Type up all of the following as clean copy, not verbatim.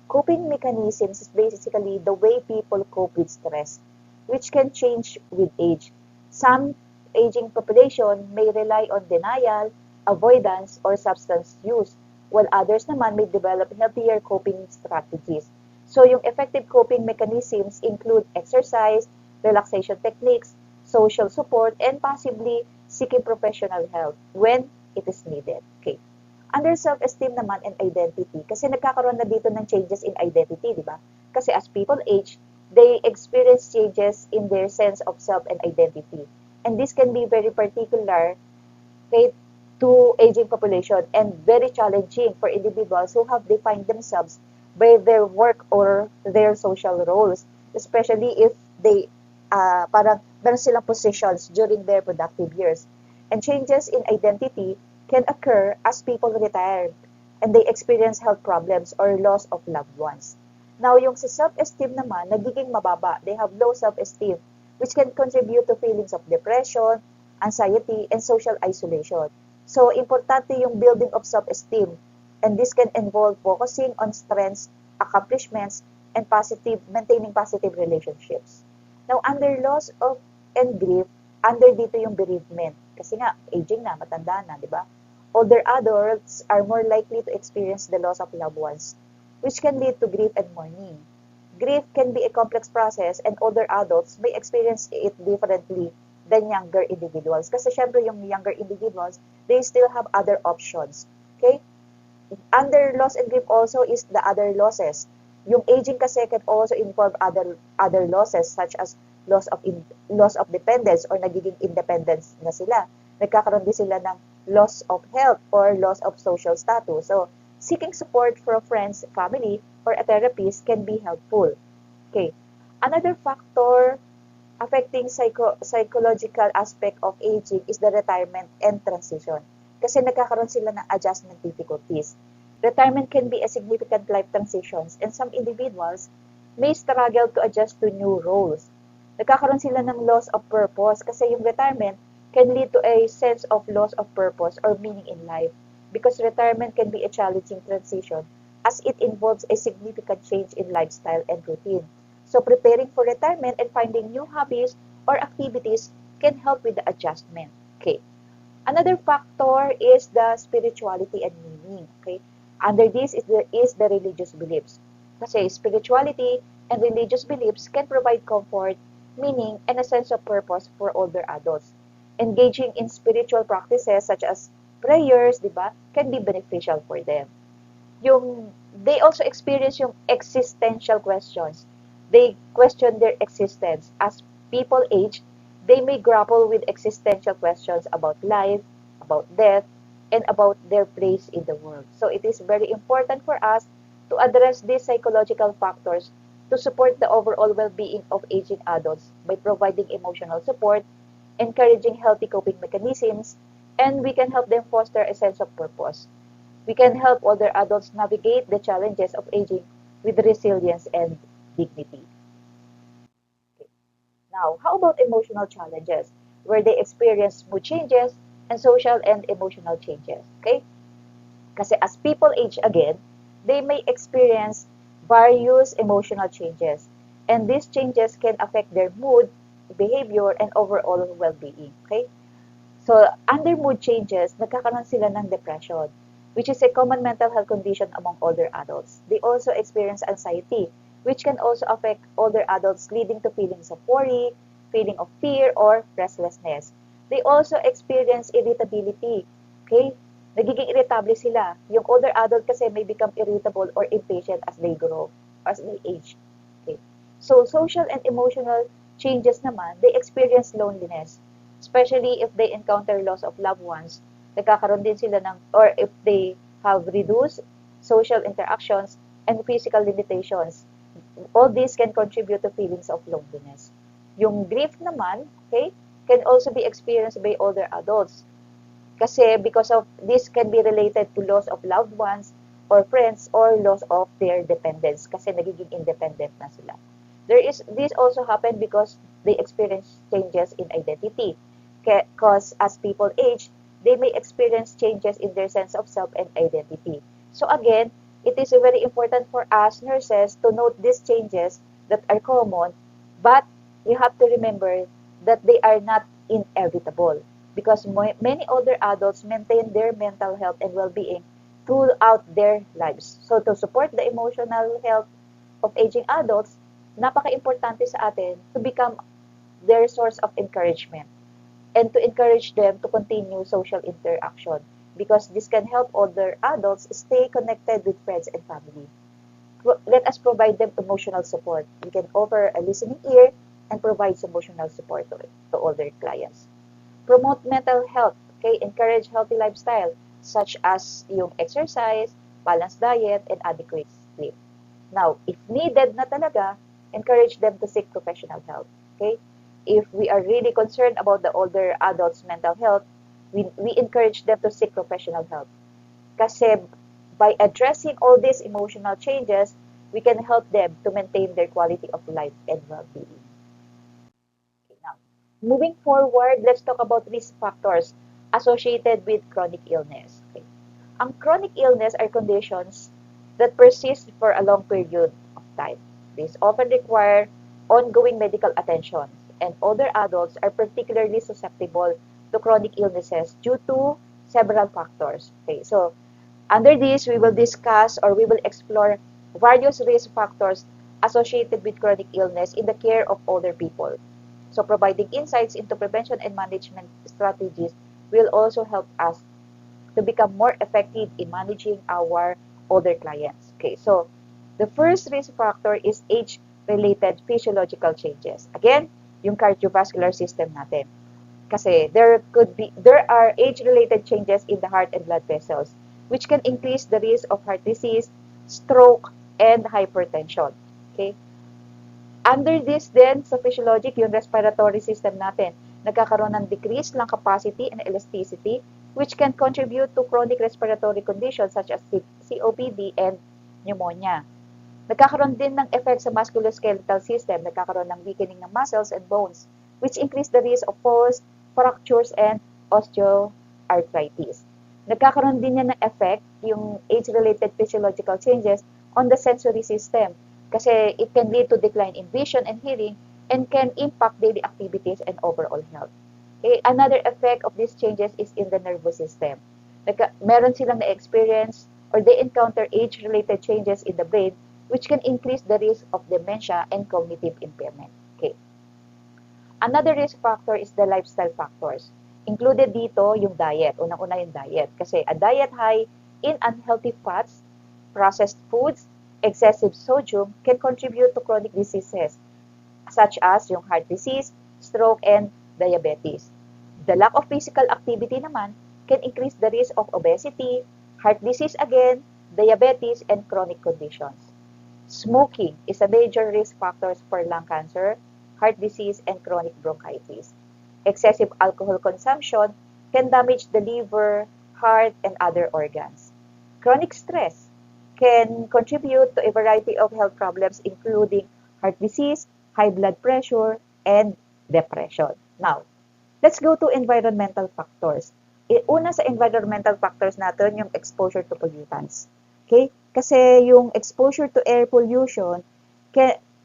Coping mechanisms is basically the way people cope with stress, which can change with age. Some aging population may rely on denial, avoidance, or substance use, while others naman may develop healthier coping strategies. So yung effective coping mechanisms include exercise, relaxation techniques, social support, and possibly seeking professional help when it is needed. Okay. Under self-esteem naman and identity, kasi nagkakaroon na dito ng changes in identity, di ba? Kasi as people age, they experience changes in their sense of self and identity. And this can be very particular, okay, to aging population and very challenging for individuals who have defined themselves by their work or their social roles, especially if they parang meron silang positions during their productive years. And changes in identity can occur as people retire and they experience health problems or loss of loved ones. Now, yung sa self-esteem naman, nagiging mababa. They have low self-esteem, which can contribute to feelings of depression, anxiety, and social isolation. So, importante yung building of self-esteem. And this can involve focusing on strengths, accomplishments, and maintaining positive relationships. Now, under loss of and grief, under dito yung bereavement. Kasi nga, aging na, matanda na, di ba? Older adults are more likely to experience the loss of loved ones, which can lead to grief and mourning. Grief can be a complex process and older adults may experience it differently than younger individuals. Kasi syempre yung younger individuals, they still have other options. Okay? Under loss and grief also is the other losses. Yung aging kasi can also involve other losses such as loss of dependence or nagiging independence na sila. Nagkakaroon din sila ng loss of health or loss of social status. So, seeking support from friends, family, or a therapist can be helpful. Okay. Another factor affecting psychological aspect of aging is the retirement and transition. Kasi nagkakaroon sila ng adjustment difficulties. Retirement can be a significant life transitions and some individuals may struggle to adjust to new roles. Nagkakaroon sila ng loss of purpose kasi yung retirement can lead to a sense of loss of purpose or meaning in life because retirement can be a challenging transition as it involves a significant change in lifestyle and routine. So preparing for retirement and finding new hobbies or activities can help with the adjustment. Okay. Another factor is the spirituality and meaning. Okay. Under this is the religious beliefs. Kasi spirituality and religious beliefs can provide comfort, meaning, and a sense of purpose for older adults. Engaging in spiritual practices such as prayers, di ba, can be beneficial for them. They also experience yung existential questions. They question their existence. As people age, they may grapple with existential questions about life, about death, and about their place in the world. So it is very important for us to address these psychological factors to support the overall well-being of aging adults by providing emotional support, encouraging healthy coping mechanisms, and we can help them foster a sense of purpose. We can help older adults navigate the challenges of aging with resilience and dignity. Okay. Now, how about emotional challenges where they experience mood changes and social and emotional changes? Okay? Kasi as people age again, they may experience various emotional changes. And these changes can affect their mood, behavior, and overall well-being. Okay? So, under mood changes, nagkakaroon sila ng depression, which is a common mental health condition among older adults. They also experience anxiety, which can also affect older adults, leading to feelings of worry, feeling of fear, or restlessness. They also experience irritability. Okay? Nagiging irritable sila. Yung older adult kasi may become irritable or impatient as they grow, as they age. Okay? So, social and emotional changes naman, they experience loneliness, especially if they encounter loss of loved ones. Nagkakaroon din sila ng, or if they have reduced social interactions and physical limitations. All this can contribute to feelings of loneliness. Yung grief naman, okay, can also be experienced by older adults. Kasi because of this can be related to loss of loved ones or friends or loss of their dependents kasi nagiging independent na sila. This also happen because they experience changes in identity. Because as people age, they may experience changes in their sense of self and identity. So again, it is very important for us nurses to note these changes that are common, but you have to remember that they are not inevitable because many older adults maintain their mental health and well-being throughout their lives. So to support the emotional health of aging adults, napaka-importante sa atin to become their source of encouragement and to encourage them to continue social interaction because this can help older adults stay connected with friends and family. Let us provide them emotional support. We can offer a listening ear and provide emotional support to older clients. Promote mental health, okay? Encourage healthy lifestyle such as yung exercise, balanced diet, and adequate sleep. Now, if needed na talaga, encourage them to seek professional help, okay? If we are really concerned about the older adults' mental health, we encourage them to seek professional help. Kasi by addressing all these emotional changes, we can help them to maintain their quality of life and well-being. Okay, now, moving forward, let's talk about risk factors associated with chronic illness. Okay. Ang chronic illness are conditions that persist for a long period of time. These often require ongoing medical attention, and older adults are particularly susceptible to chronic illnesses due to several factors. Okay, so under this, we will discuss or we will explore various risk factors associated with chronic illness in the care of older people. So providing insights into prevention and management strategies will also help us to become more effective in managing our older clients. Okay, so the first risk factor is age-related physiological changes. Again, yung cardiovascular system natin. Kasi there are age-related changes in the heart and blood vessels which can increase the risk of heart disease, stroke, and hypertension. Okay? Under this then, sa physiologic, yung respiratory system natin, nagkakaroon ng decrease ng capacity and elasticity which can contribute to chronic respiratory conditions such as COPD and pneumonia. Nagkakaroon din ng effect sa musculoskeletal system, nagkakaroon ng weakening ng muscles and bones which increase the risk of falls, fractures, and osteoarthritis. Nagkakaroon din yan ng effect, yung age-related physiological changes on the sensory system kasi it can lead to decline in vision and hearing and can impact daily activities and overall health. Okay, another effect of these changes is in the nervous system. Meron silang na-experience or they encounter age-related changes in the brain which can increase the risk of dementia and cognitive impairment. Okay. Another risk factor is the lifestyle factors. Included dito yung diet, unang-una yung diet. Kasi a diet high in unhealthy fats, processed foods, excessive sodium can contribute to chronic diseases such as yung heart disease, stroke, and diabetes. The lack of physical activity naman can increase the risk of obesity, heart disease again, diabetes, and chronic conditions. Smoking is a major risk factor for lung cancer, heart disease, and chronic bronchitis. Excessive alcohol consumption can damage the liver, heart, and other organs. Chronic stress can contribute to a variety of health problems including heart disease, high blood pressure, and depression. Now, let's go to environmental factors. Una sa environmental factors natin yung exposure to pollutants. Okay? Kasi yung exposure to air pollution,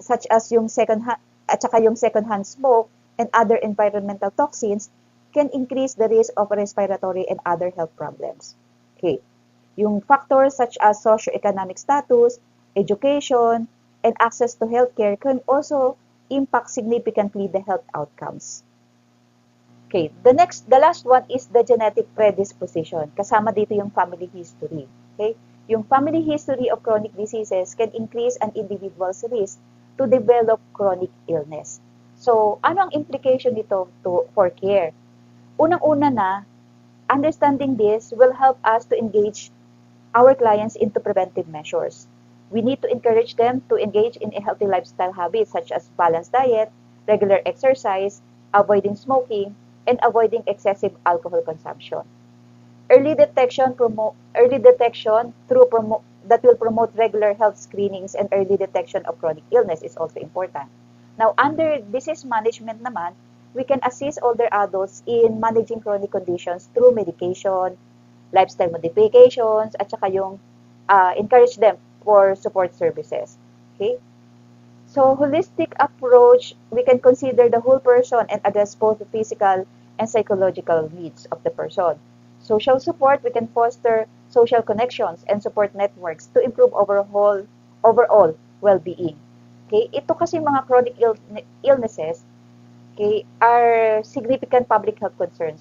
such as yung second-hand smoke and other environmental toxins, can increase the risk of respiratory and other health problems. Okay. Yung factors such as socioeconomic status, education, and access to healthcare can also impact significantly the health outcomes. Okay, the last one is the genetic predisposition. Kasama dito yung family history. Okay? Yung family history of chronic diseases can increase an individual's risk to develop chronic illness. So, ano ang implication nito for care? Unang-una na, understanding this will help us to engage our clients into preventive measures. We need to encourage them to engage in a healthy lifestyle habits such as balanced diet, regular exercise, avoiding smoking, and avoiding excessive alcohol consumption. Early detection that will promote regular health screenings and early detection of chronic illness is also important. Now, under disease management naman, we can assist older adults in managing chronic conditions through medication, lifestyle modifications, at saka yung encourage them for support services. Okay? So holistic approach, we can consider the whole person and address both the physical and psychological needs of the person. Social support, we can foster social connections and support networks to improve overall well-being. Okay? Ito kasi mga chronic illnesses, okay, are significant public health concerns,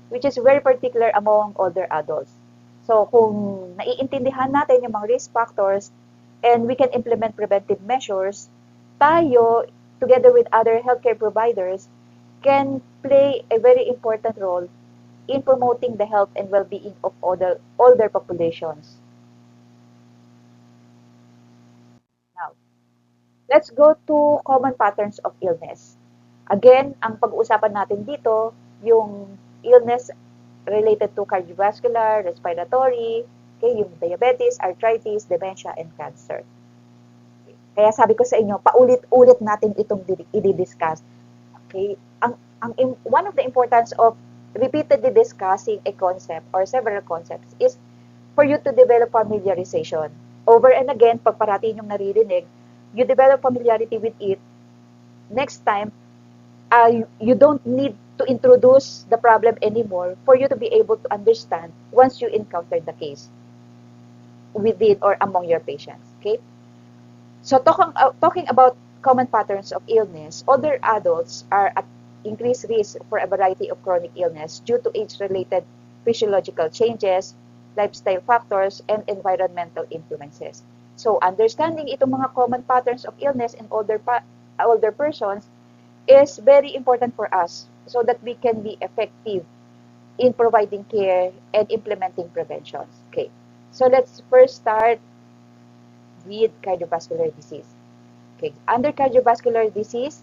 which is very particular among older adults. So, kung naiintindihan natin yung mga risk factors and we can implement preventive measures, tayo, together with other healthcare providers, can play a very important role in promoting the health and well-being of older populations. Now, let's go to common patterns of illness. Again, ang pag-uusapan natin dito, yung illness related to cardiovascular, respiratory, okay, yung diabetes, arthritis, dementia, and cancer. Kaya sabi ko sa inyo, paulit-ulit natin itong i-discuss. Okay? One of the importance of repeatedly discussing a concept or several concepts is for you to develop familiarization. Over and again, pag parati yung naririnig, you develop familiarity with it. Next time, you don't need to introduce the problem anymore for you to be able to understand once you encounter the case within or among your patients. Okay? So talking about common patterns of illness, older adults are at increased risk for a variety of chronic illness due to age-related physiological changes, lifestyle factors, and environmental influences. So understanding itong mga common patterns of illness in older persons is very important for us so that we can be effective in providing care and implementing preventions. Okay, so let's first start with cardiovascular disease. Okay, under cardiovascular disease,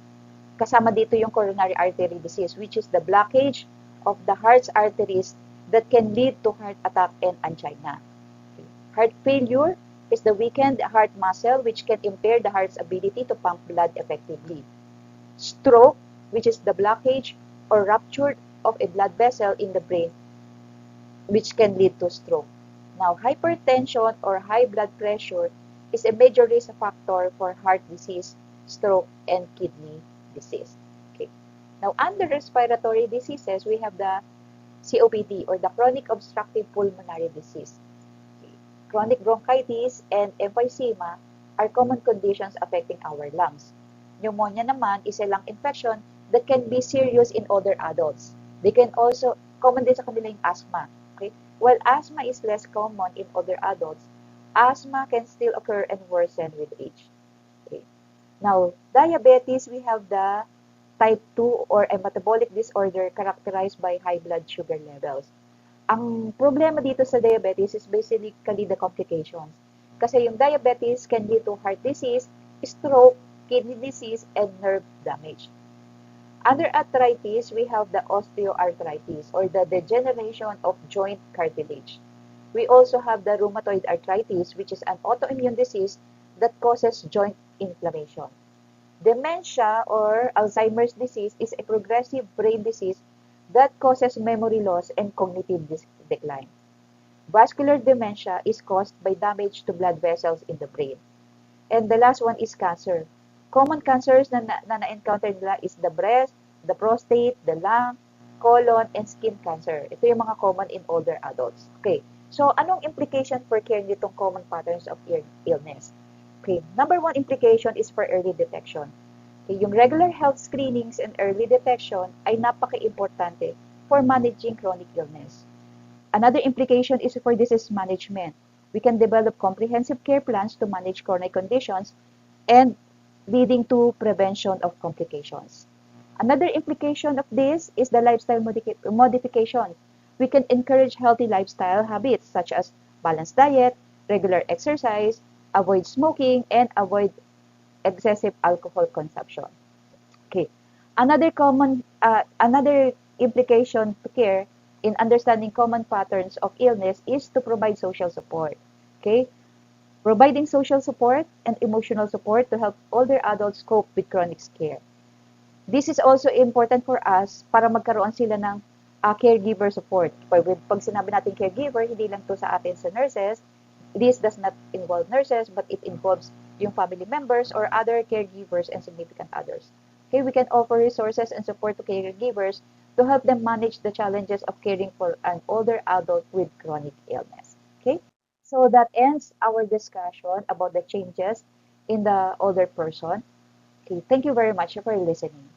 kasama dito yung coronary artery disease, which is the blockage of the heart's arteries that can lead to heart attack and angina. Okay. Heart failure is the weakened heart muscle which can impair the heart's ability to pump blood effectively. Stroke, which is the blockage or rupture of a blood vessel in the brain, which can lead to stroke. Now, hypertension or high blood pressure is a major risk factor for heart disease, stroke, and kidney disease. Okay. Now, under respiratory diseases, we have the COPD or the chronic obstructive pulmonary disease. Okay. Chronic bronchitis and emphysema are common conditions affecting our lungs. Pneumonia naman is a lung infection that can be serious in older adults. They can also, common din sa kanila yung asthma. Okay? While asthma is less common in older adults, asthma can still occur and worsen with age. Okay. Now, diabetes, we have the type 2 or a metabolic disorder characterized by high blood sugar levels. Ang problema dito sa diabetes is basically the complications. Kasi yung diabetes can lead to heart disease, stroke, kidney disease, and nerve damage. Under arthritis, we have the osteoarthritis or the degeneration of joint cartilage. We also have the rheumatoid arthritis, which is an autoimmune disease that causes joint inflammation. Dementia or Alzheimer's disease is a progressive brain disease that causes memory loss and cognitive decline. Vascular dementia is caused by damage to blood vessels in the brain. And the last one is cancer. Common cancers na na-encounter nila is the breast, the prostate, the lung, colon, and skin cancer. Ito yung mga common in older adults. Okay. So, anong implication for care nitong common patterns of illness? Okay, number one implication is for early detection. Okay, yung regular health screenings and early detection ay napaka-importante for managing chronic illness. Another implication is for disease management. We can develop comprehensive care plans to manage chronic conditions and leading to prevention of complications. Another implication of this is the lifestyle modification. We can encourage healthy lifestyle habits such as balanced diet, regular exercise, avoid smoking, and avoid excessive alcohol consumption. Okay. Another implication to care in understanding common patterns of illness is to provide social support. Okay. Providing social support and emotional support to help older adults cope with chronic care. This is also important for us para magkaroon sila ng caregiver support. Pag sinabi natin caregiver, hindi lang to sa atin sa nurses, This does not involve nurses, but it involves yung family members or other caregivers and significant others. Okay, we can offer resources and support to caregivers to help them manage the challenges of caring for an older adult with chronic illness. Okay, so that ends our discussion about the changes in the older person. Okay, thank you very much for listening.